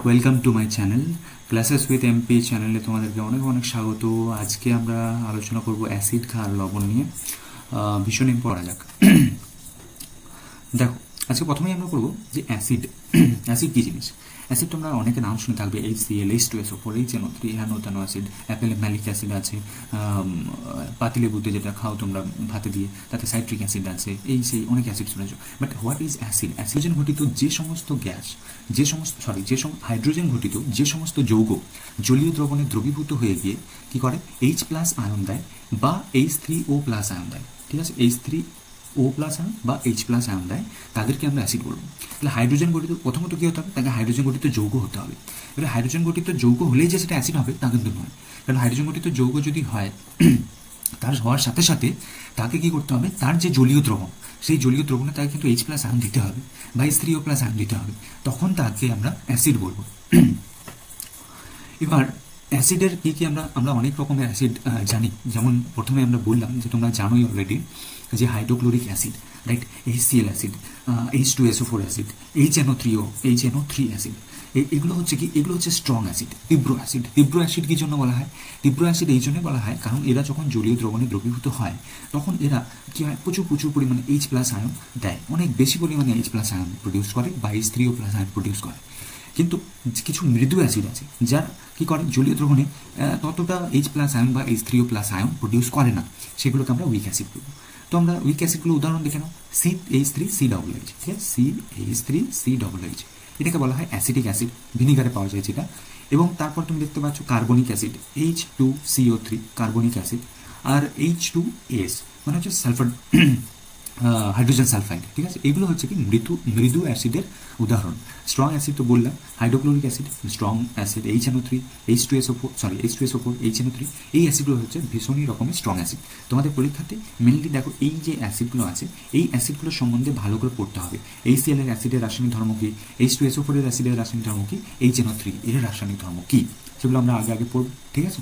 Welcome to my channel classes with MP চ্যানেলে তোমাদেরকে অনেক অনেক স্বাগত। আজকে আমরা আলোচনা করব অ্যাসিড, ক্ষার, লবণ নিয়ে। ভীষণ ইম্পর্টেন্ট। যাক দেখো, আজকে প্রথমেই আমরা করবো যে অ্যাসিড। অ্যাসিড কী জিনিস? অ্যাসিড তোমরা অনেকে নাম শুনে থাকবে, HCl, H2SO4, HNO3, হ্যানোথানো অ্যাসিড, অ্যাপেলে ম্যালিক অ্যাসিড আছে, পাতিলেবুতে যেটা খাও তোমরা ভাতে দিয়ে, তাতে সাইট্রিক অ্যাসিড আছে, এই সেই অনেক অ্যাসিড শুনেছো। But what is acid? অ্যাসিডেন ঘটিত যে সমস্ত গ্যাস, হাইড্রোজেন ঘটিত যে সমস্ত যৌগ জলীয় দ্রবণে দ্রবীভূত হয়ে গিয়ে কি করে H+ আয়ন দেয় বা H3O+ আয়ন দেয়। ঠিক আছে, H3O+ আয়ন বা H+ আয়ন দেয়, তাদেরকে আমরা অ্যাসিড বলবো। তাহলে হাইড্রোজেন গঠিত প্রথমত কী হতে হবে? তাকে হাইড্রোজেন গঠিত যৌগ হতে হবে। এবার হাইড্রোজেন গঠিত যৌগ হলেই যে সেটা অ্যাসিড হবে তা কিন্তু নয়। কারণ হাইড্রোজেন গঠিত যৌগ যদি হয়, তার হওয়ার সাথে সাথে তাকে কি করতে হবে, তার যে জলীয় দ্রবণ, সেই জলীয় দ্রবণে তাকে কিন্তু H+ আয়ন দিতে হবে বা H3O+ আয়ন দিতে হবে, তখন তাকে আমরা অ্যাসিড বলবো। এবার অ্যাসিডের কী কী আমরা অনেক রকমের অ্যাসিড জানি। যেমন প্রথমে আমরা বললাম যে তোমরা জানোই অলরেডি যে hydrochloric acid, right, HCl acid, H2SO4 acid, HNO3 acid, এগুলো হচ্ছে কি, এগুলো হচ্ছে স্ট্রং অ্যাসিড, তীব্র অ্যাসিড। তীব্র অ্যাসিড কী জন্য বলা হয়? তীব্র অ্যাসিড এই জন্য বলা হয় কারণ এরা যখন জলীয় দ্রবণে দ্রবীভূত হয় তখন এরা কী হয়, প্রচুর পরিমাণে H+ আয়ন দেয়, অনেক বেশি পরিমাণে H+ আয়ন প্রডিউস করে বা H3O+ আয়ন প্রডিউস করে। কিন্তু কিছু মৃদু অ্যাসিড আছে যারা কী করে, জলীয় দ্রবণে ততটা H+ আয়ন বা H3O+ আয়ন প্রডিউস করে না, সেগুলোকে আমরা উইক অ্যাসিড বলবো। তো আমরা উইক অ্যাসিডগুলো উদাহরণ দেখে নাও, CH3COOH, ঠিক আছে, CH3COOH, এটাকে বলা হয় অ্যাসিডিক অ্যাসিড, ভিনিগারে পাওয়া যায় যেটা। এবং তারপর তুমি দেখতে পাচ্ছ carbonic acid, H2CO3 carbonic acid, আর H2S মানে হচ্ছে সালফার, হাইড্রোজেন সালফাইড। ঠিক আছে, এগুলো হচ্ছে কি মৃদু অ্যাসিডের উদাহরণ। স্ট্রং অ্যাসিড তো বললাম, hydrochloric acid, strong acid HNO3, H2SO4, HNO3, এই অ্যাসিডগুলো হচ্ছে ভীষণই রকমের স্ট্রং অ্যাসিড। তোমাদের পরীক্ষাতে মেনলি দেখো এই যে অ্যাসিডগুলো আছে, এই অ্যাসিডগুলোর সম্বন্ধে ভালো করে পড়তে হবে। HCl এর অ্যাসিডের রাসায়নিক ধর্ম কী, H2SO4 এর অ্যাসিডের রাসায়নিক ধর্ম কী, HNO3 এর রাসায়নিক ধর্ম কী, সেগুলো আমরা আগে পড়ব। ঠিক আছে,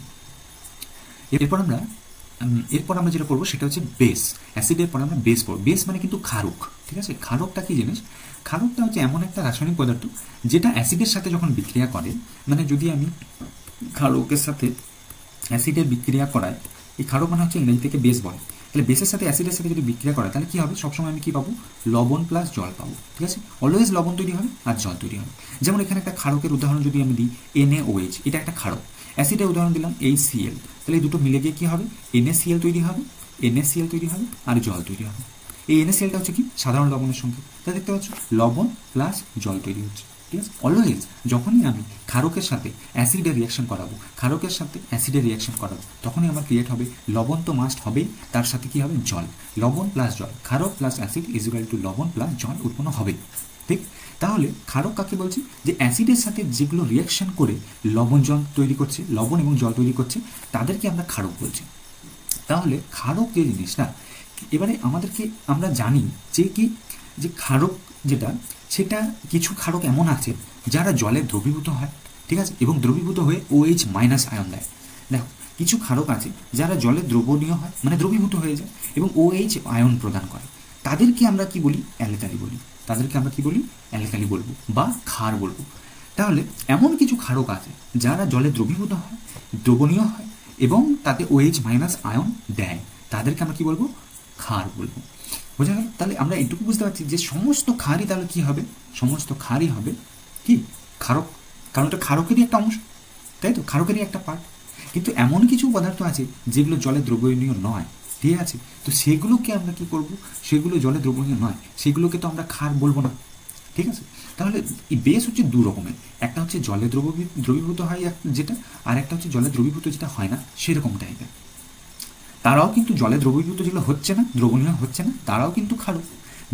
এরপর আমরা যেটা করবো সেটা হচ্ছে বেস। অ্যাসিডের পর আমরা বেস পড়ব। বেস মানে কিন্তু ক্ষারক। ঠিক আছে, ক্ষারকটা কি জিনিস? ক্ষারকটা হচ্ছে এমন একটা রাসায়নিক পদার্থ যেটা অ্যাসিডের সাথে যখন বিক্রিয়া করে, মানে যদি আমি ক্ষারকের সাথে অ্যাসিডের বিক্রিয়া করাই, এই ক্ষারক মানে হচ্ছে ইংরেজি থেকে বেস বলে। তাহলে বেসের সাথে অ্যাসিডের সাথে যদি বিক্রিয়া করায় তাহলে কী হবে, সবসময় আমি কী পাবো, লবণ প্লাস জল পাবো। ঠিক আছে, অলওয়েজ লবণ তৈরি হবে আর জল তৈরি হবে। যেমন এখানে একটা ক্ষারকের উদাহরণ যদি আমি দিই, NaOH, এটা একটা ক্ষারক। অ্যাসিডের উদাহরণ দিলাম HCl, তাহলে এই দুটো মিলে গিয়ে কী হবে, NaCl তৈরি হবে আর জল তৈরি হবে। এই NaClটা হচ্ছে কি, সাধারণ লবণের সঙ্গে, তা দেখতে পাচ্ছ লবণ প্লাস জল তৈরি হচ্ছে। ঠিক আছে, অলওয়েজ যখনই আমি ক্ষারকের সাথে অ্যাসিডের রিয়াকশন করাবো, তখনই আমার ক্রিয়েট হবে লবণ, তো মাস্ট হবেই, তার সাথে কি হবে, জল। লবণ প্লাস জল, ক্ষারক প্লাস অ্যাসিড ইকুয়াল টু লবণ প্লাস জল উৎপন্ন হবে। ঠিক, তাহলে ক্ষারক কাকে বলছি? যে অ্যাসিডের সাথে যেগুলো রিয়াকশন করে লবণ এবং জল তৈরি করছে, তাদেরকে আমরা ক্ষারক বলছি। তাহলে ক্ষারক যে জিনিসটা, এবারে আমরা জানি যে ক্ষারক যেটা, সেটা কিছু ক্ষারক এমন আছে যারা জলে দ্রবীভূত হয়। ঠিক আছে, এবং দ্রবীভূত হয়ে OH- আয়ন দেয়। দেখো, কিছু ক্ষারক আছে যারা জলে দ্রবণীয় হয়, মানে দ্রবীভূত হয়ে যায় এবং OH আয়ন প্রদান করে, তাদেরকে আমরা কি বলি, অ্যালকালি বলবো বা ক্ষার বলবো। তাহলে এমন কিছু ক্ষারক আছে যারা জলে দ্রবীভূত হয়, দ্রবণীয় হয় এবং তাতে OH- আয়ন দেয়, তাদেরকে আমরা কি বলবো, ক্ষার বলবো। বোঝা গেল? তাহলে আমরা এটুকু বুঝতে পারছি যে সমস্ত ক্ষারই তাহলে কি হবে, সমস্ত ক্ষারই হবে কি, ক্ষারক। কারণ এটা ক্ষারকেরই একটা অংশ, তাই তো, ক্ষারকেরই একটা পার্ট। কিন্তু এমন কিছু পদার্থ আছে যেগুলো জলে দ্রবণীয় নয়। ঠিক আছে, তো সেগুলোকে আমরা কি করব, সেগুলো জলে দ্রবণীয় নয়, সেগুলোকে তো আমরা ক্ষার বলবো না। ঠিক আছে, তাহলে এই বেস হচ্ছে দু রকমের, একটা হচ্ছে জলে দ্রবীভূত হয় যেটা, আর একটা হচ্ছে জলে দ্রবীভূত যেটা হয় না সেরকম টাইপের। তারাও কিন্তু জলে দ্রবীভূত যেগুলো হচ্ছে না, দ্রবণীয় হচ্ছে না, তারাও কিন্তু ক্ষারক।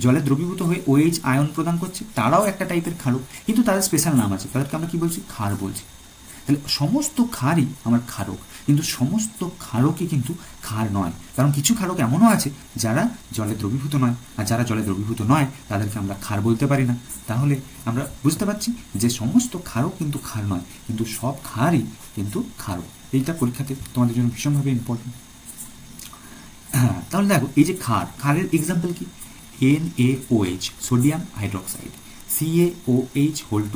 জলে দ্রবীভূত হয়ে OH আয়ন প্রদান করছে, তারাও একটা টাইপের ক্ষারক, কিন্তু তাদের স্পেশাল নাম আছে, তাদেরকে আমরা কি বলছি, ক্ষার বলছি। তাহলে সমস্ত ক্ষারই আমার ক্ষারক, কিন্তু সমস্ত ক্ষারকই কিন্তু ক্ষার নয়, কারণ কিছু ক্ষারক এমনও আছে যারা জলে দ্রবীভূত নয়, আর যারা জলে দ্রবীভূত নয় তাদেরকে আমরা ক্ষার বলতে পারি না। তাহলে আমরা বুঝতে পারছি যে সমস্ত ক্ষারক কিন্তু ক্ষার নয়, কিন্তু সব ক্ষারই কিন্তু ক্ষারক। এইটা পরীক্ষাতে তোমাদের জন্য ভীষণভাবে ইম্পর্টেন্ট। হ্যাঁ, তাহলে দেখো, এই যে ক্ষারের এক্সাম্পল কি, NaOH, sodium hydroxide, CaOH2,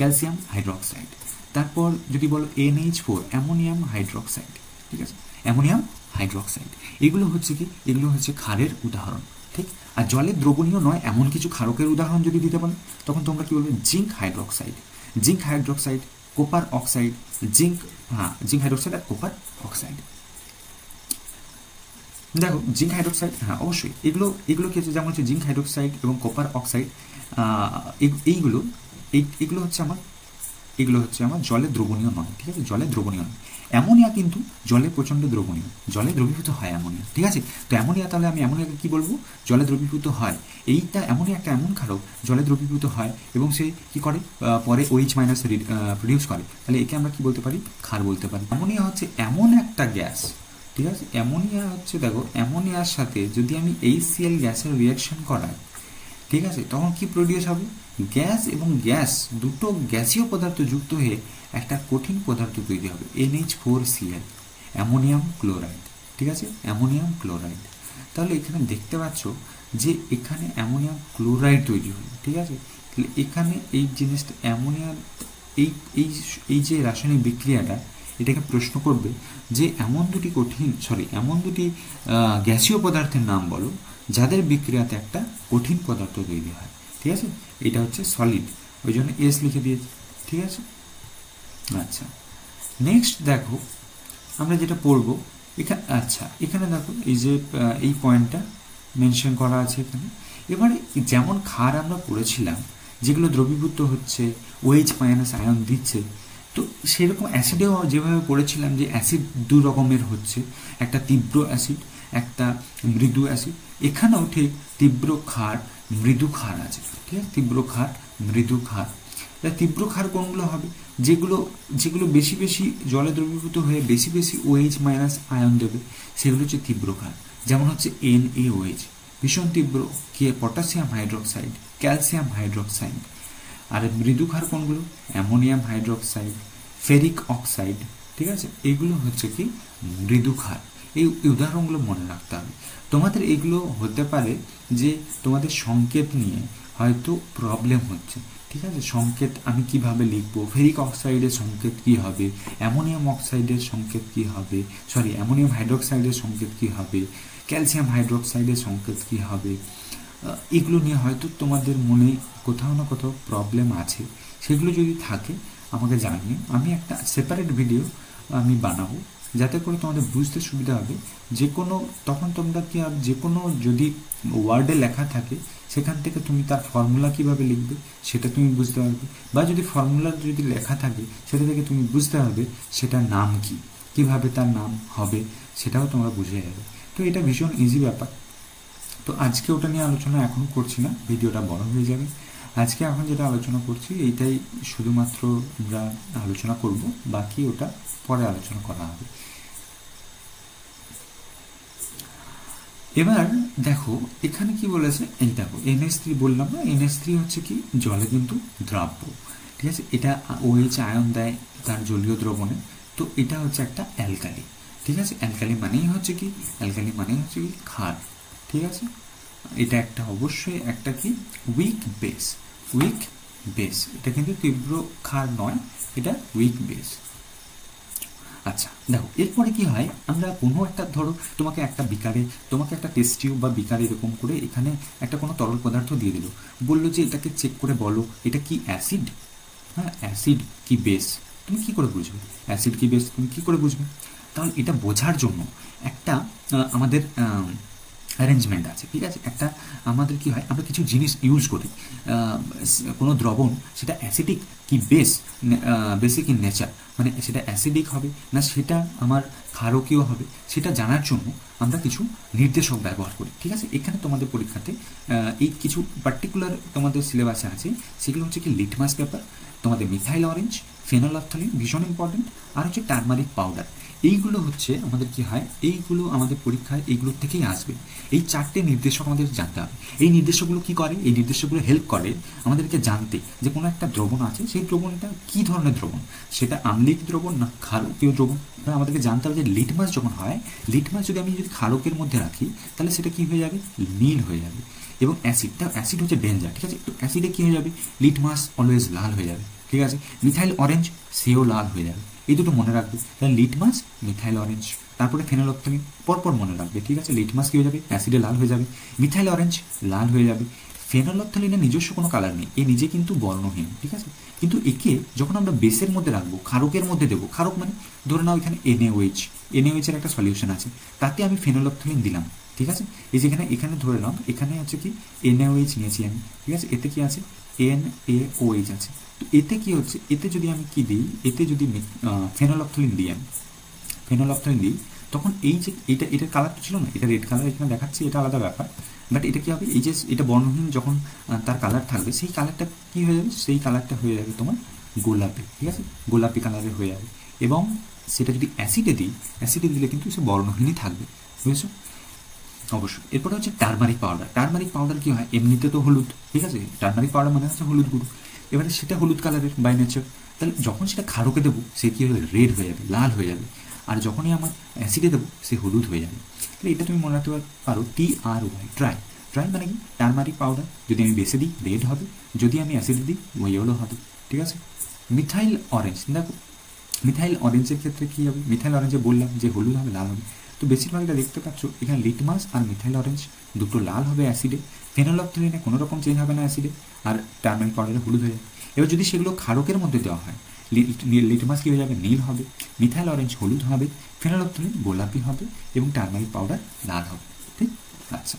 calcium hydroxide. তারপর যদি বলো NH4 অ্যামোনিয়াম হাইড্রোক্সাইড, ঠিক আছে, অ্যামোনিয়াম হাইড্রোক্সাইড। এগুলো হচ্ছে কি, এগুলো হচ্ছে ক্ষারের উদাহরণ, ঠিক। আর জলে দ্রবণীয় নয় এমন কিছু ক্ষারকের উদাহরণ যদি দিতে পারো তখন তোমরা কি বলবে, zinc hydroxide, zinc hydroxide, copper oxide, zinc hydroxide আর কোপার অক্সাইড। দেখো জিঙ্ক হাইড্রোক্সাইড, হ্যাঁ অবশ্যই এগুলো এগুলো কি হচ্ছে, যেমন হচ্ছে জিঙ্ক হাইড্রোক্সাইড এবং কপার অক্সাইড, এগুলো হচ্ছে আমার জলে দ্রবণীয় নয়, ঠিক আছে, জলে দ্রবণীয় নয়। অ্যামোনিয়া কিন্তু জলে প্রচণ্ড দ্রবণীয়, জলে দ্রবীভূত হয় অ্যামোনিয়া, ঠিক আছে। তো অ্যামোনিয়া, তাহলে আমি অ্যামোনিয়াকে কি বলবো, জলে দ্রবীভূত হয়। এইটা অ্যামোনিয়া একটা এমন ক্ষারক জলে দ্রবীভূত হয় এবং সে কি করে, পরে OH- প্রডিউস করে, তাহলে একে আমরা কি বলতে পারি, ক্ষার বলতে পারি। অ্যামোনিয়া হচ্ছে এমন একটা গ্যাস, ঠিক আছে, অ্যামোনিয়া হচ্ছে, দেখো অ্যামোনিয়ার সাথে যদি আমি HCl গ্যাসের রিয়াকশন করাই, ঠিক আছে, তখন কি প্রডিউস হবে, গ্যাস এবং গ্যাস দুটো গ্যাসীয় পদার্থ যুক্ত হয়ে একটা কঠিন পদার্থ তৈরি হবে, NH4Cl, অ্যামোনিয়াম ক্লোরাইড, ঠিক আছে, অ্যামোনিয়াম ক্লোরাইড। তাহলে এখানে দেখতে পাচ্ছ যে এখানে অ্যামোনিয়াম ক্লোরাইড তৈরি হলো, ঠিক আছে। তাহলে এখানে এই জিনিসটা অ্যামোনিয়ার এই যে রাসায়নিক বিক্রিয়াটা, এটাকে প্রশ্ন করবে যে এমন দুটি গ্যাসীয় পদার্থের নাম বলো যাদের বিক্রিয়াতে একটা কঠিন পদার্থ তৈরি হয়, ঠিক আছে। এটা হচ্ছে সলিড, ওই জন্য S লিখে দিয়েছি, ঠিক আছে। আচ্ছা, নেক্সট দেখো আমরা যেটা পড়বো এখানে, আচ্ছা এখানে দেখো এই যে এই পয়েন্টটা মেনশন করা আছে এখানে। এবারে যেমন ক্ষার আমরা পড়েছিলাম যেগুলো দ্রবীভূত হচ্ছে, OH- আয়ন দিচ্ছে, তো সেরকম অ্যাসিডেও যেভাবে পড়েছিলাম যে অ্যাসিড দু রকমের হচ্ছে, একটা তীব্র অ্যাসিড, একটা মৃদু অ্যাসিড। এখানেও ঠিক তীব্র ক্ষার, মৃদু ক্ষার আছে, ঠিক আছে, তীব্র ক্ষার, মৃদু ক্ষার। তীব্র ক্ষার কোনগুলো হবে, যেগুলো বেশি বেশি জলে দ্রবীভূত হয়ে বেশি বেশি OH- আয়ন দেবে, সেগুলো হচ্ছে তীব্র ক্ষার। যেমন হচ্ছে NaOH, ভীষণ তীব্র, পটাশিয়াম হাইড্রোক্সাইড, ক্যালসিয়াম হাইড্রোক্সাইড। আর মৃদু ক্ষার কোনগুলো, অ্যামোনিয়াম হাইড্রোক্সাইড, ফেরিক অক্সাইড, ঠিক আছে, এগুলো হচ্ছে কি মৃদু ক্ষার। এই উদাহরণগুলো মনে রাখতে হবে। তোমাদের এগুলো হতে পারে যে তোমাদের সংকেত নিয়ে হয়তো প্রবলেম হচ্ছে, ঠিক আছে, সংকেত আমি কিভাবে লিখবো, ফেরিক অক্সাইডের সংকেত কি হবে, অ্যামোনিয়াম অক্সাইডের সংকেত কি হবে, অ্যামোনিয়াম হাইড্রোক্সাইডের সংকেত কি হবে, ক্যালসিয়াম হাইড্রোক্সাইডের সংকেত কি হবে, এগুলো নিয়ে হয়তো তোমাদের মনে কোথাও না কোথাও প্রবলেম আছে। সেগুলো যদি থাকে আমাকে জানিয়ে আমি একটা সেপারেট ভিডিও আমি বানাবো, যাতে করে তোমাদের বুঝতে সুবিধা হবে। যে কোনো তখন তোমরা কি আর যে কোনো যদি ওয়ার্ডে লেখা থাকে সেখান থেকে তুমি তার ফর্মুলা কিভাবে লিখবে সেটা তুমি বুঝতে পারবে, বা যদি ফর্মুলা যদি লেখা থাকে সেটা থেকে তুমি বুঝতে পারবে সেটার নাম কি, কিভাবে তার নাম হবে সেটাও তোমরা বুঝে যাবে। তো এটা ভীষণ ইজি ব্যাপার। তো আজকে ওটা নিয়ে আলোচনা এখন করছি না, ভিডিওটা বড় হয়ে যাবে। আজকে এখন যেটা আলোচনা করছি এইটাই শুধুমাত্র আমরা আলোচনা করব, বাকি ওটা পরে আলোচনা করা হবে। এবার দেখো এখানে কি বলেছে, এই দেখো NH3 বললাম না, NH3 হচ্ছে কি জলে কিন্তু দ্রাব্য, ঠিক আছে, এটা OH আয়ন দেয় তার জলীয় দ্রবণে। তো এটা হচ্ছে একটা অ্যালকালি, ঠিক আছে, অ্যালকালি মানেই হচ্ছে কি ক্ষার, ঠিক আছে। এটা একটা অবশ্যই একটা কি উইক বেস, এটা কিন্তু তীব্র ক্ষার নয়, এটা উইক বেস। আচ্ছা দেখো এরপরে কি হয়, আমরা কোনো একটা ধরো তোমাকে একটা টেস্ট টিউব বা বিকারে এরকম করে এখানে একটা কোনো তরল পদার্থ দিয়ে দিল, বললো যে এটাকে চেক করে বলো এটা কি অ্যাসিড, হ্যাঁ অ্যাসিড কি বেস, তুমি কি করে বুঝবে অ্যাসিড কি বেস, তুমি কি করে বুঝবে? তাহলে এটা বোঝার জন্য একটা আমাদের অ্যারেঞ্জমেন্ট আছে, ঠিক আছে। একটা আমাদের কি হয়, আমরা কিছু জিনিস ইউজ করি, কোনো দ্রবণ সেটা অ্যাসিডিক কি বেসিক ইন নেচার, মানে সেটা অ্যাসিডিক হবে না সেটা আমার ক্ষারকীয় হবে, সেটা জানার জন্য আমরা কিছু নির্দেশক ব্যবহার করি, ঠিক আছে। এখানে তোমাদের পরীক্ষাতে এই কিছু পার্টিকুলার তোমাদের সিলেবাসে আছে, সেগুলো হচ্ছে কি লিটমাস পেপার, তোমাদের মিথাইল অরেঞ্জ, ফেনলফথলিন ভীষণ ইম্পর্টেন্ট, আর হচ্ছে টার্মারিক পাউডার। এইগুলো হচ্ছে আমাদের কি হয়, এইগুলো আমাদের পরীক্ষায় এইগুলোর থেকেই আসবে। এই চারটে নির্দেশক আমাদের জানতে হবে। এই নির্দেশকগুলো কি করে, এই নির্দেশকগুলো হেল্প করে আমাদেরকে জানতে যে কোনো একটা দ্রবণ আছে, সেই দ্রবণটা কি ধরনের দ্রবণ, সেটা আম্লিক দ্রবণ না ক্ষারকীয় দ্রবণ। আমাদেরকে জানতে হবে যে লিটমাস যখন হয়, লিটমাস যদি আমি ক্ষারকের মধ্যে রাখি তাহলে সেটা কি হয়ে যাবে, নীল হয়ে যাবে। এবং অ্যাসিড হচ্ছে ডেঞ্জার, ঠিক আছে, তো অ্যাসিডে কি হয়ে যাবে, লিটমাস অলওয়েজ লাল হয়ে যাবে, ঠিক আছে। মিথাইল অরেঞ্জ, সেও লাল হয়ে যাবে। এই দুটো মনে রাখবে। তাহলে লিটমাস, মিথাইল অরেঞ্জ, তারপরে ফেনোলফথলিন পরপর মনে রাখবে, ঠিক আছে। লিটমাস কি হয়ে যাবে, অ্যাসিডে লাল হয়ে যাবে। মিথাইল অরেঞ্জ লাল হয়ে যাবে। ফেনোলফথলিনের নিজস্ব কোনো কালার নেই, এ নিজে কিন্তু বর্ণহীন, ঠিক আছে। কিন্তু একে যখন আমরা বেসের মধ্যে রাখবো, ক্ষারকের মধ্যে দেবো, ক্ষারক মানে ধরে নাও এখানে NaOH, NaOH এর একটা সলিউশন আছে, তাতে আমি ফেনোলফথলিন দিলাম, ঠিক আছে। এই যেখানে এখানে ধরে নাও এখানে আছে কি NaOH নিয়েছি আমি, ঠিক আছে। এতে কি আছে, NaOH আছে। তো এতে কি হচ্ছে, এতে যদি আমি কি দিই, এতে যদি ফেনোলফথলিন দিই, আমি ফেনোলফথলিন দিই, তখন এই যে এটার কালার তো ছিল না, এটা রেড কালার এখানে দেখাচ্ছি, এটা আলাদা ব্যাপার। বাট এটা কি হবে, এই যে এটা বর্ণহীন যখন তার কালার থাকবে, সেই কালারটা কি হয়ে যাবে, সেই কালারটা হয়ে যাবে তোমার গোলাপি, ঠিক আছে। গোলাপি কালারে হয়ে যাবে। এবং সেটা যদি অ্যাসিডে দিই, অ্যাসিডে দিলে কিন্তু সে বর্ণহীনই থাকবে, বুঝেছো। অবশ্যই। এরপরে হচ্ছে টারমারিক পাউডার। টারমারিক পাউডার কি হয়, এমনিতে তো হলুদ, ঠিক আছে। টারমারিক পাউডার মানে হচ্ছে হলুদ গুঁড়ো। এবারে সেটা হলুদ কালারের বাই নেচার, তাহলে যখন সেটা ক্ষারকে দেবো সে কি হবে, রেড হয়ে যাবে, লাল হয়ে যাবে। আর যখনই আমার অ্যাসিডে দেবো সে হলুদ হয়ে যাবে। তাহলে এটা তুমি মনে রাখতে পারো TRY, ট্রাই। ট্রাই মানে কি, টারমারিক পাউডার যদি আমি বেসে দিই রেড হবে, যদি আমি অ্যাসিডে দিই ইয়েলো হবে, ঠিক আছে। মিথাইল অরেঞ্জ, দেখো মিথাইল অরেঞ্জের ক্ষেত্রে কী হবে, মিথাইল অরেঞ্জে বললাম যে হলুদ হবে, লাল হবে। তো বেশিরভাগটা দেখতে পাচ্ছ এখানে লিটমাস আর মিথাইল অরেঞ্জ দুটো লাল হবে অ্যাসিডে, ফেনোলফথলিনে কোনো রকম চেঞ্জ হবে না অ্যাসিডে, আর টারমারিক পাউডারে হলুদ হয়ে যাবে। এবার যদি সেগুলো ক্ষারকের মধ্যে দেওয়া হয়, লিটমাস কী হয়ে যাবে, নীল হবে, মিথাইল অরেঞ্জ হলুদ হবে, ফেনোলফথলিন গোলাপি হবে, এবং টারমারিক পাউডার লাল হবে, ঠিক। আচ্ছা,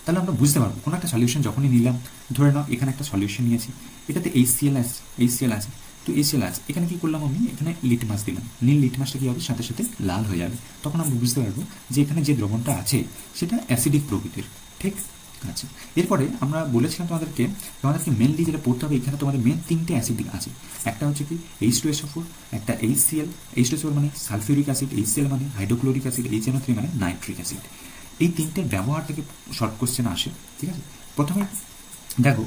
তাহলে আমরা বুঝতে পারবো কোনো একটা সলিউশন যখনই নিলাম, ধরে নাও এখানে একটা সলিউশন নিয়েছি, এটাতে HCl আছে, তো HCl আছে, এখানে কি করলাম আমি, এখানে লিটমাস দিলাম, নীল লিটমাসটা কি হবে, সাথে সাথে লাল হয়ে যাবে। তখন আমরা বুঝতে পারবো যে এখানে যে দ্রবণটা আছে সেটা অ্যাসিডিক প্রকৃতির, ঠিক। আচ্ছা, এরপরে আমরা বলেছিলাম তোমাদেরকে মেনলি যেটা পড়তে হবে, এখানে তোমাদের মেন তিনটে অ্যাসিড আছে। একটা হচ্ছে কি H2SO4, একটা HCl, H2SO4 মানে সালফিউরিক অ্যাসিড, HCl মানে হাইড্রোক্লোরিক অ্যাসিড, HNO3 মানে নাইট্রিক অ্যাসিড। এই তিনটের ব্যবহার থেকে শর্ট কোশ্চেন আসে, ঠিক আছে। প্রথমে দেখো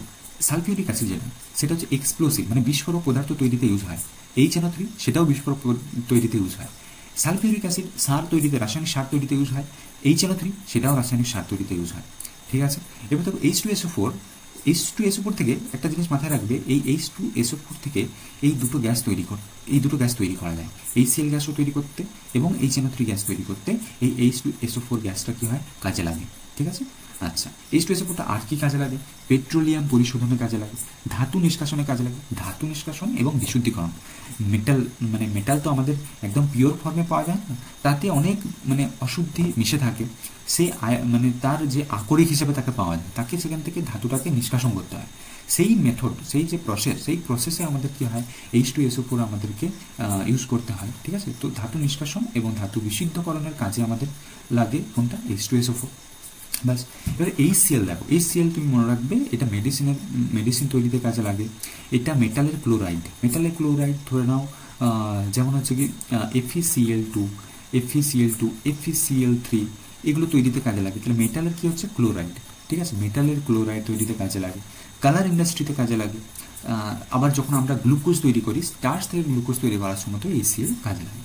সালফিউরিক অ্যাসিড যেটা, সেটা হচ্ছে এক্সপ্লোসিভ, মানে বিস্ফোরক পদার্থ তৈরিতে ইউজ হয়। HNO3 সেটাও বিস্ফোরক তৈরিতে ইউজ হয়। সালফিউরিক অ্যাসিড সার তৈরিতে, রাসায়নিক সার তৈরিতে ইউজ হয়। HNO3 সেটাও রাসায়নিক সার তৈরিতে ইউজ হয়, ঠিক আছে। এবার দেখো H2SO4 থেকে একটা জিনিস মাথায় রাখবে, এই H2SO4 থেকে এই দুটো গ্যাস তৈরি করা যায়, HCl গ্যাসও তৈরি করতে এবং HNO3 গ্যাস তৈরি করতে এই H2SO4 গ্যাসটা কি হয়, কাজে লাগে, ঠিক আছে। আচ্ছা, H2SO4টা আর কি কাজে লাগে, পেট্রোলিয়াম পরিশোধনে কাজে লাগে, ধাতু নিষ্কাশনে কাজে লাগে, ধাতু নিষ্কাশন এবং বিশুদ্ধিকরণ। মেটাল তো আমাদের একদম পিওর ফর্মে পাওয়া যায় না, তাতে অনেক অশুদ্ধি মিশে থাকে, সে তার যে আকরিক হিসেবে তাকে পাওয়া যায়, তাকে সেখান থেকে ধাতুটাকে নিষ্কাশন করতে হয়। সেই মেথড, সেই যে সেই প্রসেসে আমাদের কি হয়, H2SO4 আমাদেরকে ইউজ করতে হয়, ঠিক আছে। তো ধাতু নিষ্কাশন এবং ধাতু বিশুদ্ধকরণের কাজে আমাদের লাগে কোনটা, H2SO4। ব্যাস। এবার HCl দেখো, HCl তুমি মনে রাখবে, এটা মেডিসিন তৈরিতে কাজে লাগে। এটা মেটালের ক্লোরাইড ধরে নাও, যেমন হচ্ছে কি FeCl2, FeCl3, এগুলো তৈরিতে কাজে লাগে। তাহলে মেটালের কি হচ্ছে, ক্লোরাইড, ঠিক আছে। মেটালের ক্লোরাইড তৈরিতে কাজে লাগে, কালার ইন্ডাস্ট্রিতে কাজে লাগে। আবার যখন আমরা গ্লুকোজ তৈরি করি, স্টার্চ থেকে গ্লুকোজ তৈরি করার সময় তো HCl কাজে লাগে।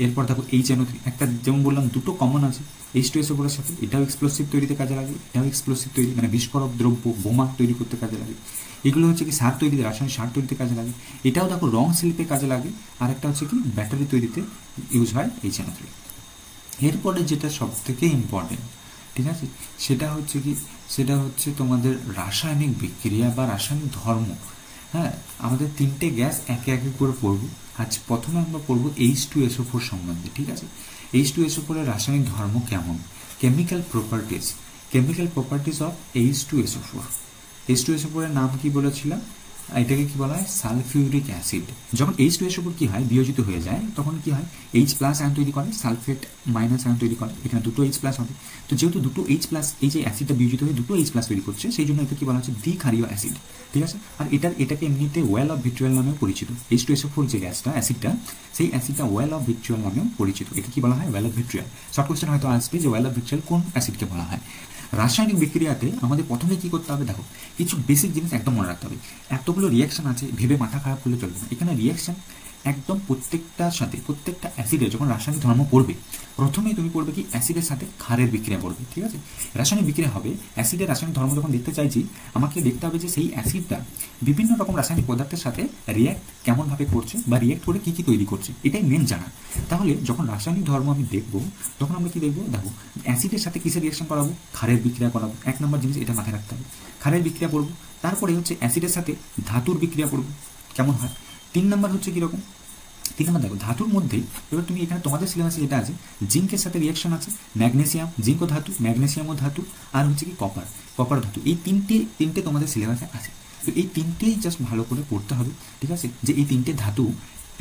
এরপর দেখো HNO3, একটা যেমন বললাম দুটো কমন আছে H2SO4 এর সাথে, এটাও এক্সপ্লোসিভ তৈরিতে কাজে লাগে, এটাও এক্সপ্লোসিভ তৈরি মানে বিস্ফোরক দ্রব্য বোমা তৈরি করতে কাজে লাগে। এগুলো হচ্ছে কি সার তৈরিতে, রাসায়নিক সার তৈরিতে কাজে লাগে। এটাও দেখো রং শিল্পে কাজে লাগে। আর একটা হচ্ছে কি ব্যাটারি তৈরিতে ইউজ হয় HNO3। এরপরে যেটা সব থেকে ইম্পর্টেন্ট, ঠিক আছে, সেটা হচ্ছে তোমাদের রাসায়নিক বিক্রিয়া বা রাসায়নিক ধর্ম। হ্যাঁ, আমাদের তিনটে গ্যাস একে একে করে পড়বো। আজ প্রথমে আমরা পড়বো H2SO4 সম্বন্ধে, ঠিক আছে। H2SO4 এর রাসায়নিক ধর্ম কেমন, chemical properties of H2SO4। H2SO4 এর নাম কি বলেছিলাম, এটাকে কি বলা হয়, সালফিউরিক অ্যাসিড। যখন H2SO4 কি হয়, বিয়োজিত হয়ে যায়, তখন কি হয়, H+ আয়ন তৈরি করে, সালফেট মাইনাস আয়ন তৈরি করে, এখানে দুটো H+ হবে। তো যেহেতু দুটো H+, এই যে অ্যাসিডটা বিয়োজিত হয়ে দুটো H+ তৈরি করছে, সেই জন্য একে কি বলা হচ্ছে, দ্বিক্ষারীয় অ্যাসিড, ঠিক আছে। আর এটাকে এমনিতে ওয়েল অফ ভিট্রিয়াল নামেও পরিচিত। H2SO4 যে গ্যাসটা, অ্যাসিডটা, সেই অ্যাসিডটা ওয়েল অফ ভিট্রিয়াল নামেও পরিচিত। এটা কি বলা হয়, well of vitriol. Short question হয়তো আসবে যে ওয়েল অফ ভিট্রিয়াল কোন অ্যাসিডকে বলা হয়। রাসায়নিক বিক্রিয়াতে আমাদের প্রথমে কি করতে হবে, দেখো কিছু বেসিক জিনিস একদম মনে রাখতে হবে। এতগুলো রিয়াকশন আছে, ভেবে মাথা খারাপ করলে চলবে না। এখানে রিয়াকশন একদম প্রত্যেকটার সাথে, প্রত্যেকটা অ্যাসিডের যখন রাসায়নিক ধর্ম পড়বে, প্রথমেই তুমি পড়বে কি অ্যাসিডের সাথে ক্ষারের বিক্রিয়া পড়বে, ঠিক আছে। রাসায়নিক বিক্রিয়া হবে, অ্যাসিডের রাসায়নিক ধর্ম যখন দেখতে চাইছি, আমাকে দেখতে হবে যে সেই অ্যাসিডটা বিভিন্ন রকম রাসায়নিক পদার্থের সাথে রিয়্যাক্ট কেমনভাবে করছে বা রিয়্যাক্ট করে কী কী তৈরি করছে, এটাই মেন জানা। তাহলে যখন রাসায়নিক ধর্ম আমি দেখবো, তখন আমরা কি দেখবো, দেখো অ্যাসিডের সাথে কিসের রিয়াকশন করাবো, ক্ষারের বিক্রিয়া করাবো, এক নম্বর জিনিস এটা মাথায় রাখতে হবে, ক্ষারের বিক্রিয়া করবো। তারপরে হচ্ছে অ্যাসিডের সাথে ধাতুর বিক্রিয়া করবো, কেমন হয়। 3 নম্বর হচ্ছে কীরকম, 3 নম্বর দেখো ধাতুর মধ্যেই, এবার তুমি এখানে তোমাদের সিলেবাসে যেটা আছে, জিঙ্কের সাথে রিয়াকশন আছে, ম্যাগনেসিয়াম, জিঙ্ক ও ধাতু, ম্যাগনেসিয়াম ও ধাতু, আর হচ্ছে কি কপার, কপার ধাতু, এই তিনটে তোমাদের সিলেবাসে আছে। তো এই তিনটেই জাস্ট ভালো করে পড়তে হবে, ঠিক আছে, যে এই তিনটে ধাতু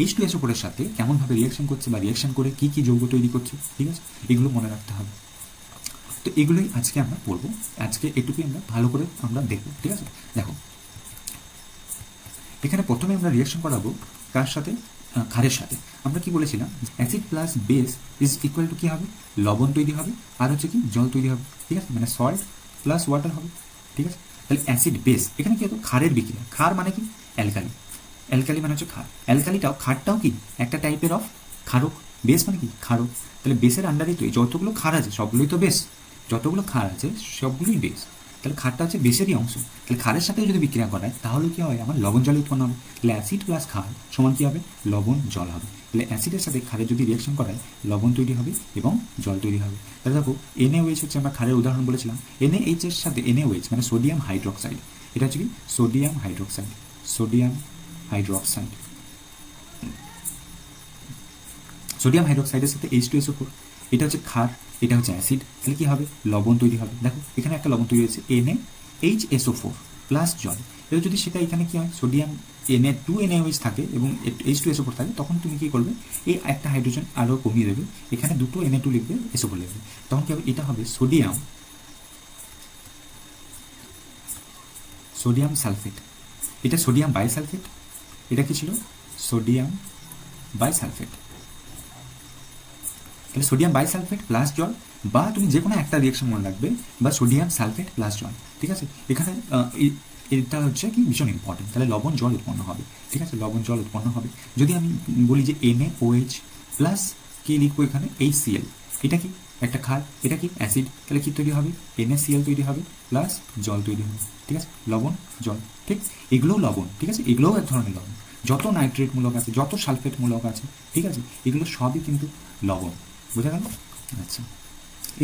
H2SO4 এর সাথে কেমনভাবে রিয়াকশন করছে বা রিয়াকশন করে কী কী যৌগ তৈরি করছে, ঠিক আছে, এগুলো মনে রাখতে হবে। তো এগুলোই আজকে আমরা পড়বো, আজকে এটুকুই আমরা ভালো করে আমরা দেখবো, ঠিক আছে। দেখো এখানে প্রথমে আমরা রিয়াকশন করাবো কার সাথে, ক্ষারের সাথে। আমরা কি বলেছিলাম, acid plus base is equal to কী হবে, লবণ তৈরি হবে, আর হচ্ছে কি জল তৈরি হবে, ঠিক আছে, মানে সল্ট প্লাস ওয়াটার হবে, ঠিক আছে। তাহলে অ্যাসিড বেস, এখানে কি হতো, ক্ষারের বিক্রিয়া, ক্ষার মানে কি অ্যালকালি, অ্যালকালি মানে হচ্ছে ক্ষার, অ্যালকালিটাও ক্ষারটাও কি একটা টাইপের অফ ক্ষারক, বেস মানে কি ক্ষারক। তাহলে বেসের আন্ডারেই তো যতগুলো ক্ষার আছে সবগুলোই তো বেস, যতগুলো ক্ষার আছে সবগুলোই বেস, তাহলে ক্ষারটা হচ্ছে বেসেরই অংশ। তাহলে ক্ষারের সাথে যদি বিক্রিয়া করায় তাহলে কি হয়, আমার লবণ জল উৎপন্ন হবে। তাহলে অ্যাসিড প্লাস ক্ষার সমান কী হবে, লবণ জল হবে। তাহলে অ্যাসিডের সাথে ক্ষারের যদি রিয়াকশন করায় লবণ তৈরি হবে এবং জল তৈরি হবে। তাহলে দেখো NaOH হচ্ছে আমরা ক্ষারের উদাহরণ বলেছিলাম, NaH এর সাথে NaOH মানে সোডিয়াম হাইড্রোক্সাইড, এটা হচ্ছে কি sodium hydroxide, sodium hydroxide, sodium হাইড্রোক্সাইডের সাথে H2SO4, এটা হচ্ছে ক্ষার, এটা হচ্ছে অ্যাসিড, তাহলে কি হবে, লবণ তৈরি হবে। দেখো এখানে একটা লবণ তৈরি হয়েছে NaHSO4 প্লাস জল। এবার যদি সেটা এখানে কি হয়, সোডিয়াম Na2NaOH থাকে এবং H2SO4 থাকে, তখন তুমি কি করবে, এই একটা হাইড্রোজেন আরও কমিয়ে দেবে, এখানে দুটো Na2 লিখবে, SO4 লিখবে, তখন কি হবে, এটা হবে সোডিয়াম, সোডিয়াম সালফেট, এটা সোডিয়াম বাইসালফেট, এটা কি ছিল, সোডিয়াম বাইসালফেট। তাহলে সোডিয়াম বাইসালফেট প্লাস জল, বা তুমি যে কোনো একটা রিয়াকশন মনে রাখবে, বা সোডিয়াম সালফেট প্লাস জল, ঠিক আছে। এখানে এটা হচ্ছে কি ভীষণ ইম্পর্টেন্ট। তাহলে লবণ জল উৎপন্ন হবে, ঠিক আছে, লবণ জল উৎপন্ন হবে। যদি আমি বলি যে NaOH প্লাস কি লিখবো এখানে HCl, এটা কি একটা ক্ষার, এটা কি অ্যাসিড, তাহলে কি তৈরি হবে, NaCl তৈরি হবে প্লাস জল তৈরি হবে, ঠিক আছে, লবণ জল, ঠিক, এগুলোও লবণ, ঠিক আছে, এগুলোও এক ধরনের লবণ। যত নাইট্রেট মূলক আছে, যত সালফেট মূলক আছে, ঠিক আছে, এগুলো সবই কিন্তু লবণ, বোঝা গেল। আচ্ছা,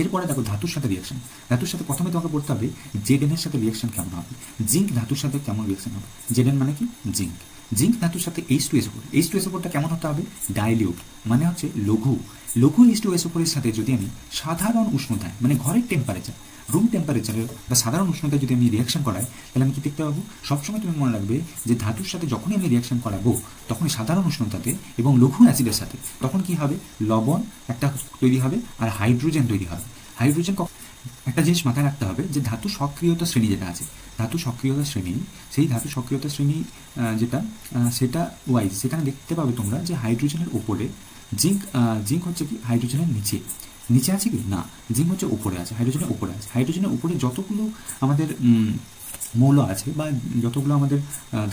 এরপরে দেখো ধাতুর সাথে রিয়াকশন, ধাতুর সাথে প্রথমে তোমাকে পড়তে হবে Zn এর সাথে রিয়াকশন কেমন হবে, জিঙ্ক ধাতুর সাথে কেমন রিয়াকশন হবে, Zn মানে কি জিঙ্ক, জিঙ্ক ধাতুর সাথে H2SO4, H2SO4টা কেমন হতে হবে, ডাইলিউট মানে হচ্ছে লঘু, লঘু H2SO4 এর সাথে যদি আমি সাধারণ উষ্ণতায় মানে ঘরের টেম্পারেচার, রুম টেম্পারেচারে বা সাধারণ উষ্ণতায় যদি আমি রিয়াকশন করাই, তাহলে আমি কি দেখতে পাবো, সবসময় তুমি মনে রাখবে যে ধাতুর সাথে যখনই আমি রিয়াকশন করাবো তখনই সাধারণ উষ্ণতাতে এবং লঘু অ্যাসিডের সাথে, তখন কি হবে, লবণ একটা তৈরি হবে আর হাইড্রোজেন তৈরি হবে। হাইড্রোজেন একটা জিনিস মাথায় রাখতে হবে যে ধাতু সক্রিয়তা শ্রেণী যেটা আছে, ধাতু সক্রিয়তা শ্রেণী, সেই ধাতু সক্রিয়তা শ্রেণী যেটা সেটা ওয়াইজ সেখানে দেখতে পাবে তোমরা যে হাইড্রোজেনের ওপরে জিঙ্ক, জিঙ্ক হচ্ছে কি হাইড্রোজেনের নিচে, নিচে আছে কি না, জিঙ্ক হচ্ছে উপরে আছে, হাইড্রোজেনের উপরে আছে। হাইড্রোজেনের উপরে যতগুলো আমাদের মৌল আছে বা যতগুলো আমাদের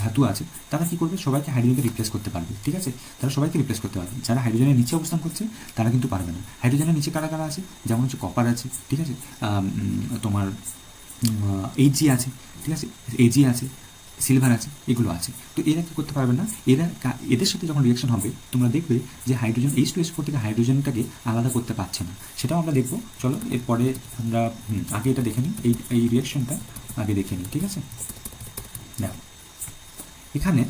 ধাতু আছে, তারা কি করবে, সবাইকে হাইড্রোজেনকে রিপ্লেস করতে পারবে, ঠিক আছে, তারা সবাইকে রিপ্লেস করতে পারবে। যারা হাইড্রোজেনের নিচে অবস্থান করছে তারা কিন্তু পারবে না। হাইড্রোজেনের নিচে কারা কারা আছে, যেমন হচ্ছে কপার আছে, ঠিক আছে, তোমার Ag আছে, ঠিক আছে, Ag আছে, সিলভার আছে, এগুলো আছে। তো এরা কি করতে পারবে না, এদের সাথে যখন রিয়াকশন হবে তোমরা দেখবে যে হাইড্রোজেন H2SO4 থেকে হাইড্রোজেনটাকে আলাদা করতে পারছে না, সেটাও আমরা দেখবো। চলো এরপরে আমরা আগে এটা দেখে নিই, এই রিয়াকশনটা আগে দেখে নিই, ঠিক আছে। দেখো এখানে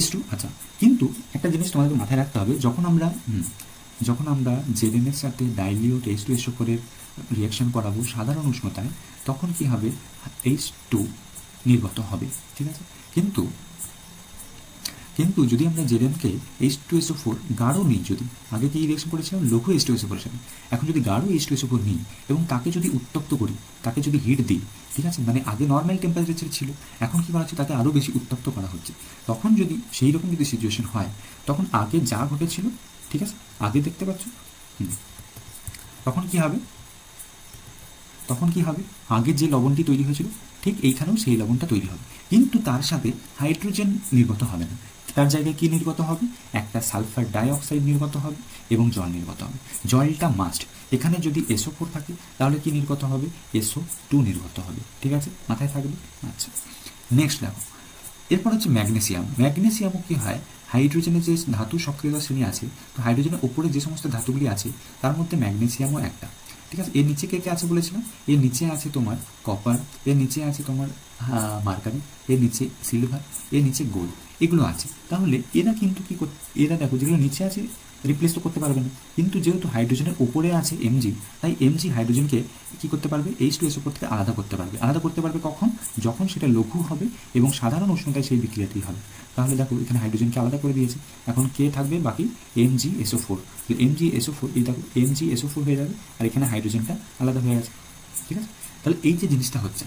H2, আচ্ছা, কিন্তু একটা জিনিস তোমাদের মাথায় রাখতে হবে, যখন আমরা Zn এর সাথে ডাইলিউট H2SO4 এর রিয়াকশন করাবো সাধারণ উষ্ণতায়, তখন কি হবে, H2 নির্গত হবে, ঠিক আছে। কিন্তু যদি আমরা Znকে H2SO4 গাঢ় নিই, যদি আগে কি রিয়াকশন করেছিলাম লঘু H2SO4 এর সাথে, এখন যদি গাঢ় H2SO4 নিই এবং তাকে যদি উত্তপ্ত করি, তাকে যদি হিট দিই, ঠিক আছে, মানে আগে নর্মাল টেম্পারেচার ছিল, এখন কি করা হচ্ছে, তাকে আরও বেশি উত্তপ্ত করা হচ্ছে, তখন যদি সেই রকম যদি সিচুয়েশন হয়, তখন আগে যা ঘটেছিল, ঠিক আছে, আগে দেখতে পাচ্ছ, তখন কি হবে, আগে যে লবণটি তৈরি হয়েছিল ঠিক এইখানেও সেই লবণটা তৈরি হবে, কিন্তু তার সাথে হাইড্রোজেন নির্গত হবে না। তার জায়গায় কি নির্গত হবে, একটা সালফার ডাইঅক্সাইড নির্গত হবে এবং জল নির্গত হবে। জলটা মাস্ট, এখানে যদি SO4 থাকে তাহলে কি নির্গত হবে, SO2 নির্গত হবে। ঠিক আছে, মাথায় থাকবে। আচ্ছা, নেক্সট দেখো, এরপর হচ্ছে ম্যাগনেসিয়াম। ম্যাগনেসিয়ামও কি হয়, হাইড্রোজেনের যে ধাতু সক্রিয়তা শ্রেণী আছে, তো হাইড্রোজেনের উপরে যে সমস্ত ধাতুগুলি আছে তার মধ্যে ম্যাগনেসিয়ামও একটা। ঠিক আছে, এর নিচে কে কে আছে বলেছিলাম, এর নিচে আছে তোমার কপার, এর নিচে আছে তোমার মার্কারি, এর নিচে সিলভার, এর নিচে গোল্ড, এগুলো আছে। তাহলে এরা কিন্তু কি, এরা দেখো যেগুলো নিচে আছে রিপ্লেস তো করতে পারবে না, কিন্তু যেহেতু হাইড্রোজেনের উপরে আছে Mg, তাই Mg হাইড্রোজেনকে কি করতে পারবে, H2SO4 থেকে আলাদা করতে পারবে। আলাদা করতে পারবে কখন, যখন সেটা লঘু হবে এবং সাধারণ উষ্ণতায় সেই বিক্রিয়াটি হবে। তাহলে দেখো এখানে হাইড্রোজেনকে আলাদা করে দিয়েছে, এখন কে থাকবে বাকি, MgSO4। MgSO4, এই দেখো MgSO4 হয়ে যাবে, আর এখানে হাইড্রোজেনটা আলাদা হয়ে গেছে। ঠিক আছে, তাহলে এই যে জিনিসটা হচ্ছে,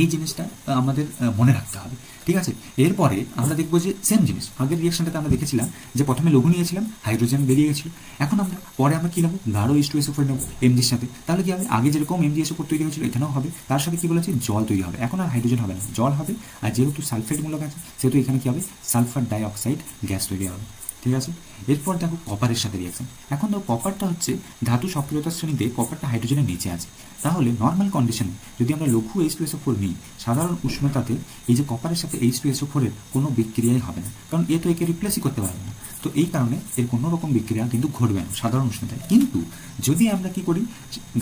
এই জিনিসটা আমাদের মনে রাখতে হবে। ঠিক আছে, এরপরে আমরা দেখবো যে সেম জিনিস আগের রিয়াকশনটাতে আমরা দেখেছিলাম যে প্রথমে লঘু নিয়েছিলাম, হাইড্রোজেন বেরিয়ে গেছিল। এখন আমরা পরে আমরা কি নেবো, গাঢ় H2SO4 নেবো এমজির সাথে। তাহলে কি হবে, আগে যেরকম MgSO4 তৈরি হয়েছিল এখানেও হবে, তার সাথে কি বলেছি, জল তৈরি হবে। এখন আর হাইড্রোজেন হবে না, জল হবে। আর যেহেতু সালফেট মূলক আছে সেহেতু এখানে কি হবে, সালফার ডাইঅক্সাইড গ্যাস তৈরি হবে। ঠিক আছে, এরপর দেখো কপারের সাথে রিয়াকশন। এখন দেখো কপারটা হচ্ছে ধাতু সক্রিয়তার শ্রেণীতে, কপারটা হাইড্রোজেনের নিচে আছে। তাহলে নর্মাল কন্ডিশনে যদি আমরা লঘু H2SO4 নিই, সাধারণ উষ্ণতাতে এই যে কপারের সাথে H2SO4 এর কোনো বিক্রিয়াই হবে না, কারণ এ তো একে রিপ্লেসই করতে পারবে না। তো এই কারণে এর কোনো রকম বিক্রিয়া কিন্তু ঘটবে না সাধারণ উষ্ণতায়। কিন্তু যদি আমরা কি করি,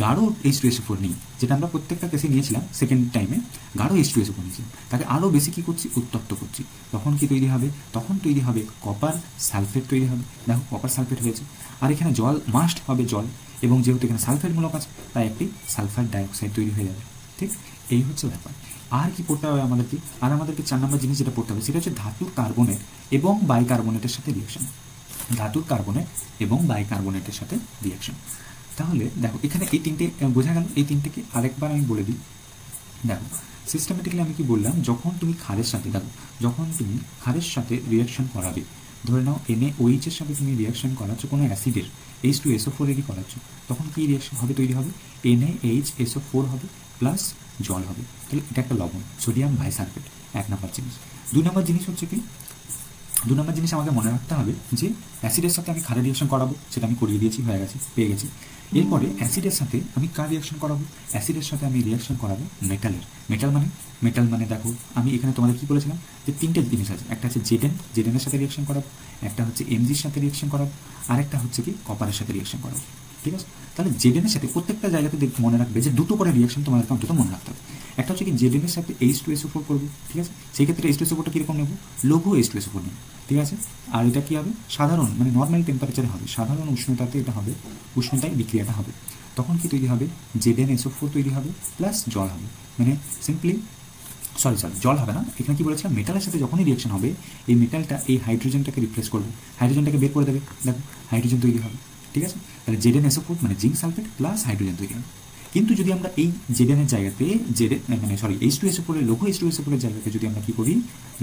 গাঢ় H2SO4 নিই, যেটা আমরা প্রত্যেকটা কেসে নিয়েছিলাম সেকেন্ড টাইমে, গাঢ় H2SO4 নিয়েছিলাম, তাকে আরও বেশি কি করছি, উত্তপ্ত করছি, তখন কি তৈরি হবে, তখন তৈরি হবে কপার সালফেট তৈরি হবে। দেখো কপার সালফেট হয়েছে, আর এখানে জল মাস্ট হবে জল, এবং যেহেতু এখানে সালফেট মূলক আছে তাই একটি সালফার ডাইঅক্সাইড তৈরি হয়ে যাবে। ঠিক, এই হচ্ছে ব্যাপার। আর কি পড়তে হবে আমাদেরকে, আর আমাদেরকে 4 নম্বর জিনিস যেটা পড়তে হবে সেটা হচ্ছে ধাতুর কার্বনেট এবং বাইকার্বনেটের সাথে রিয়াকশন। ধাতুর কার্বনেট এবং বাইকার্বনেটের সাথে রিয়াকশন। তাহলে দেখো এখানে এই তিনটে বোঝা গেল। এই তিনটেকে আরেকবার আমি বলে দিই। দেখো সিস্টেমেটিক্যালি আমি কি বললাম, যখন তুমি ক্ষারের সাথে, দেখো যখন তুমি ক্ষারের সাথে রিয়াকশন করাবে, ধরে নাও NaOH এর সাথে তুমি রিয়াকশন করাচ্ছ কোনো অ্যাসিডের, H2SO4 এরই করাচ্ছ, তখন কি রিয়াকশন হবে, তৈরি হবে NaHSO4 হবে প্লাস জল হবে। তাহলে এটা একটা লবণ, সোডিয়াম বাইসালফেট, 1 নম্বর জিনিস। 2 নম্বর জিনিস হচ্ছে কি, 2 নম্বর জিনিস আমাকে মনে রাখতে হবে যে অ্যাসিডের সাথে আমি ক্ষারের রিয়াকশন করাবো, সেটা আমি করিয়ে দিয়েছি, হয়ে গেছে, পেয়ে গেছি। এরপরে অ্যাসিডের সাথে আমি কার রিয়াকশন করাবো, অ্যাসিডের সাথে আমি রিয়াকশন করাবো মেটালের। মেটাল মানে দেখো আমি এখানে তোমাদের কি বলেছিলাম যে 3টে জিনিস আছে, একটা হচ্ছে জেডেনের সাথে রিয়াকশন করাবো, একটা হচ্ছে Mgর সাথে রিয়াকশন করাবো, আর একটা হচ্ছে কি কপারের সাথে রিয়াকশন করাবো। ঠিক আছে, তাহলে জেডেনের সাথে প্রত্যেকটা জায়গাতে মনে রাখবে যে 2টো করে রিয়াকশন তোমাদেরকে অন্তত মনে রাখতে হবে। একটা হচ্ছে কি জেডেনের সাথে H2SO4 করবো। ঠিক আছে, সেই ক্ষেত্রে H2SO4টা কীরকম নেবো, লঘু H2SO4 নেবো। ঠিক আছে, আর এটা কি হবে, সাধারণ মানে নর্মাল টেম্পারেচারে হবে, সাধারণ উষ্ণতাতে এটা হবে, উষ্ণতায় বিক্রিয়াটা হবে। তখন কি তৈরি হবে, ZnSO4 তৈরি হবে প্লাস জল হবে। মানে সিম্পলি সরি জল হবে না, এখানে কি বলেছিলাম, মেটালের সাথে যখনই রিয়াকশন হবে এই মেটালটা এই হাইড্রোজেনটাকে রিপ্লেস করবে, হাইড্রোজেনটাকে বের করে দেবে, দেখো হাইড্রোজেন তৈরি হবে। ঠিক আছে, তাহলে ZnSO4 মানে জিঙ্ক সালফেট প্লাস হাইড্রোজেন তৈরি হবে। কিন্তু যদি আমরা এই জেডেনের জায়গাতে H2SO4 এর লঘু H2SO4 এর জায়গাতে যদি আমরা কি করি,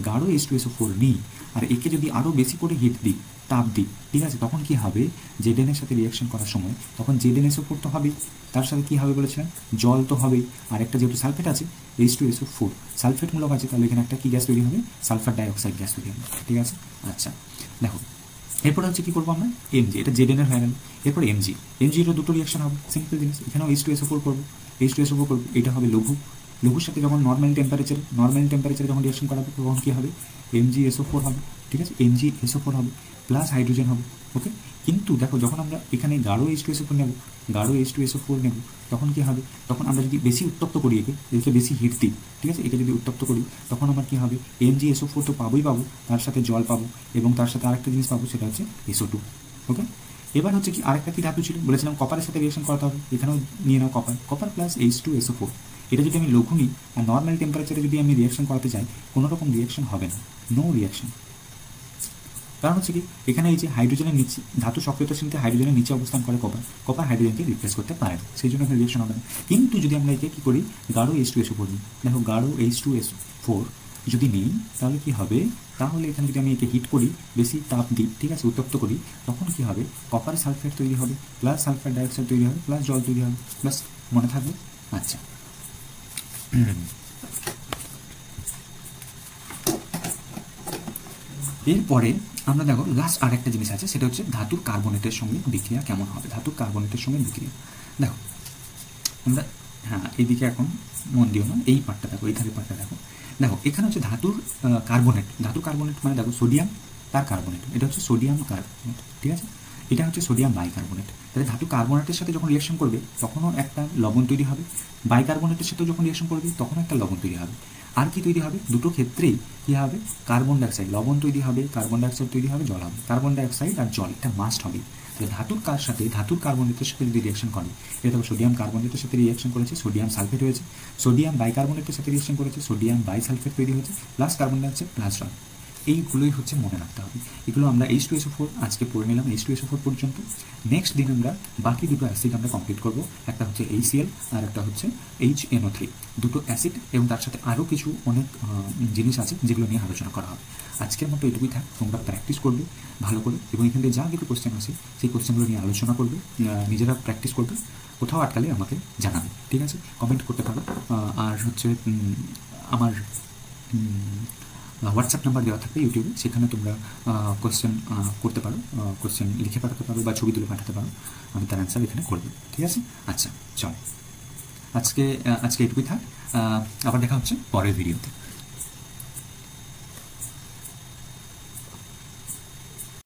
গাঢ় H2SO4 নিই আর একে যদি আরও বেশি করে হিট দিই, তাপ দিই, ঠিক আছে, তখন কি হবে, জেডেনের সাথে রিয়াকশন করার সময় তখন ZnSO4 তো হবেই, তার সাথে কি হবে বলেছিলাম, জল তো হবেই, আর একটা যেহেতু সালফেট আছে H2SO4 সালফেট মূলক আছে, তাহলে এখানে একটা কি গ্যাস তৈরি হবে, সালফার ডাইঅক্সাইড গ্যাস তৈরি হবে। ঠিক আছে, আচ্ছা দেখো এরপরে হচ্ছে কি করবো আমরা, Mg, এটা জেডেনের হয়ে গেল। এরপর Mgর 2টো রিয়াকশন হবে, সিম্পল জিনিস, এখানেও H2SO4 করবো, এটা হবে লঘুর সাথে যখন নর্মাল টেম্পারেচারে যখন রিয়াকশন করাবো তখন কী হবে, MgSO4 হবে। ঠিক আছে, MgSO4 হবে প্লাস হাইড্রোজেন হবে। ওকে, কিন্তু দেখো যখন আমরা এখানে গাঢ় H2SO4 নেব, তখন কি হবে, তখন আমরা যদি বেশি উত্তপ্ত করি একে বেশি হিট দিই, ঠিক আছে, একে যদি উত্তপ্ত করি তখন আমার কি হবে, MgSO4 তো পাবো, তার সাথে জল পাবো এবং তার সাথে আরেকটা জিনিস পাবো, সেটা হচ্ছে SO2। ওকে, এবার হচ্ছে কি আরেকটা কি ধাতু ছিল বলেছিলাম, কপারের সাথে রিয়াকশন করাতে হবে, এখানেও নিয়ে নাও কপার প্লাস H2SO4। এটা যদি আমি লঘু নিই আর নর্মাল টেম্পারেচারে যদি আমি রিয়াকশন করাতে চাই, কোনো রকম রিয়াকশন হবে না, নো রিয়াকশন। কারণ হচ্ছে কি এখানে এই যে হাইড্রোজেনের নিচে, ধাতু সক্রিয়তা শ্রেণীতে হাইড্রোজেনের নিচে অবস্থান করে কপার হাইড্রোজেনকে রিপ্লেস করতে পারে না, সেই জন্য এখানে রিয়াকশন হবে না। কিন্তু যদি আমরা একে কী করি, গাঢ় H2SO4 নিই, দেখো গাঢ় H2SO4 যদি নিই তাহলে কি হবে, তাহলে এখানে যদি আমি একে হিট করি, বেশি তাপ দিই, ঠিক আছে, উত্তপ্ত করি, তখন কি হবে, কপার সালফেট তৈরি হবে প্লাস সালফার ডাইঅক্সাইড তৈরি হবে প্লাস জল তৈরি হবে, প্লাস মনে থাকবে। আচ্ছা এরপরে আমরা দেখো লাস্ট আরেকটা জিনিস আছে, সেটা হচ্ছে ধাতুর কার্বনেটের সঙ্গে বিক্রিয়া কেমন হবে। ধাতুর কার্বনেটের সঙ্গে বিক্রিয়া দেখো আমরা, হ্যাঁ এইদিকে এখন মন দিও না, এই পার্টটা দেখো, এই ধারের পার্টটা দেখো। দেখো এখানে হচ্ছে ধাতুর কার্বনেট, ধাতুর কার্বনেট মানে দেখো সোডিয়াম তার কার্বনেট, এটা হচ্ছে সোডিয়াম কার্বনেট, ঠিক আছে, এটা হচ্ছে সোডিয়াম বাইকার্বনেট। তাহলে ধাতু কার্বনেটের সাথে যখন রিয়াকশন করবে তখনও একটা লবণ তৈরি হবে, বাইকার্বনেটের সাথে যখন রিয়াকশন করবে তখনও একটা লবণ তৈরি হবে। আর কি তৈরি হবে, দুটো ক্ষেত্রেই কী হবে, কার্বন ডাইঅক্সাইড, লবণ তৈরি হবে, কার্বন ডাইঅক্সাইড তৈরি হবে, জল হবে, কার্বন ডাইঅক্সাইড আর জল এটা মাস্ট হবে। তাহলে ধাতুর কার সাথে, ধাতুর কার্বনেটের সাথে যদি রিয়াকশন করে, এটা দেখো সোডিয়াম কার্বনেটের সাথে রিয়াকশন করেছে, সোডিয়াম সালফেট হয়েছে, সোডিয়াম বাইকার্বনেটের সাথে রিয়াকশন করেছে, সোডিয়াম বাইসালফেট তৈরি হয়েছে, প্লাস কার্বন ডাইঅক্সাইড প্লাস জল। এইগুলোই হচ্ছে মনে রাখতে হবে। এগুলো আমরা H2SO4 আজকে পড়ে নিলাম H2SO4 পর্যন্ত। নেক্সট দিন আমরা বাকি দুটো অ্যাসিড আমরা কমপ্লিট করব, একটা হচ্ছে HCl আর একটা হচ্ছে HNO3, দুটো অ্যাসিড এবং তার সাথে আরও কিছু অনেক জিনিস আছে যেগুলো নিয়ে আলোচনা করা হবে। আজকের মতো এটুকুই থাক, তোমরা প্র্যাকটিস করবে ভালো করে এবং এখান থেকে যা কিছু কোশ্চেন আছে সেই কোশ্চেনগুলো নিয়ে আলোচনা করবে, নিজেরা প্র্যাকটিস করবে, কোথাও আটকালে আমাকে জানাবে, ঠিক আছে, কমেন্ট করতে পারো। আর হচ্ছে আমার হোয়াটসঅ্যাপ নাম্বার দেওয়া থাকবে ইউটিউবে, সেখানে তোমরা কোশ্চেন করতে পারো, কোশ্চেন লিখে পাঠাতে পারো বা ছবি তুলে পাঠাতে পারো, আমি তার অ্যান্সার এখানে করবো, ঠিক আছে। আচ্ছা চল, আজকে এটুকুই থাক, আবার দেখা হচ্ছে পরের ভিডিওতে।